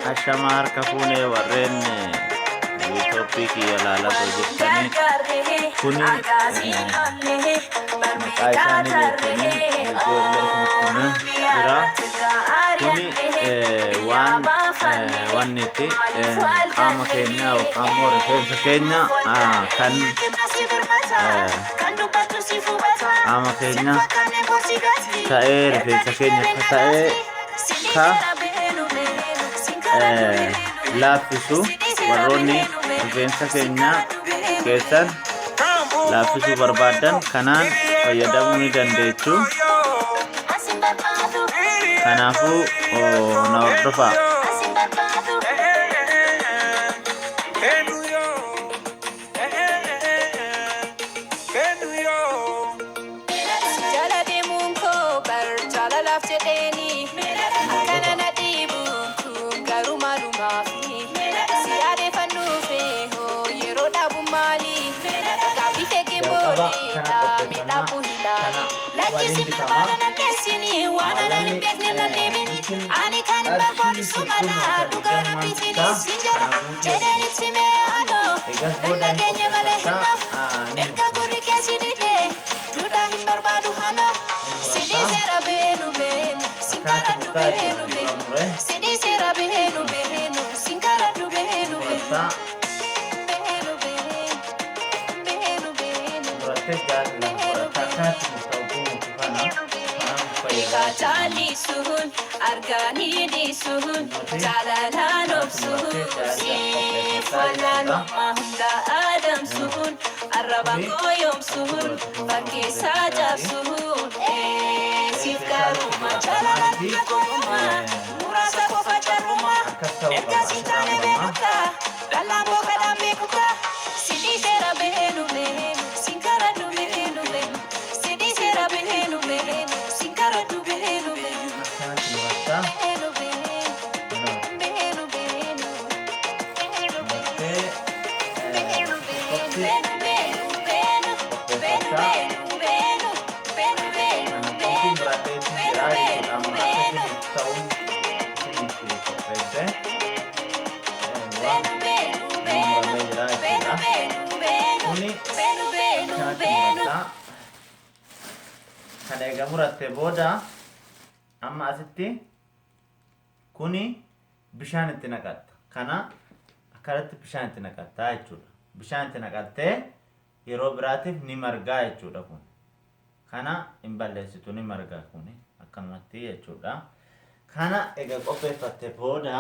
Ashamar kafune warren topiki yalala to jittani kuni maqaa isaanii beekanii ijoollee jira kuni waan itti qaama keenya qaama rifeensa keenya kan qaama keenya ta'ee rifeensa keenya ta'ee ka laaffisu warroonni rifeensa keenya keessan laaffisuu barbaadan kanaan fayyadamuu ni dandeessu. Kanaafuu na hordofaa. Jali suhun, argani di suhun, jalalan of suhun, falan mahunda adam suhun, arabang koyom suhun, pakai saja suhun, sif karuma jalalan kakuma, murasa ko fajar rumah, erga sintane beruka, dalam boka dambe kuka, sini sera behenu behenu, singkara du behenu behenu, sini sera behenu behenu. Kan egaa muratte booda amma asitti kuni bishaan itti naqatta. Kana akkanatti bishaan itti naqatta jechuudha. Bishaan itti naqattee yeroo biraatiif ni margaa jechuudha kun. Kana hin balleessitu ni margaa kuni akkanumatti jechuudha. Kana egaa qopheeffatte booda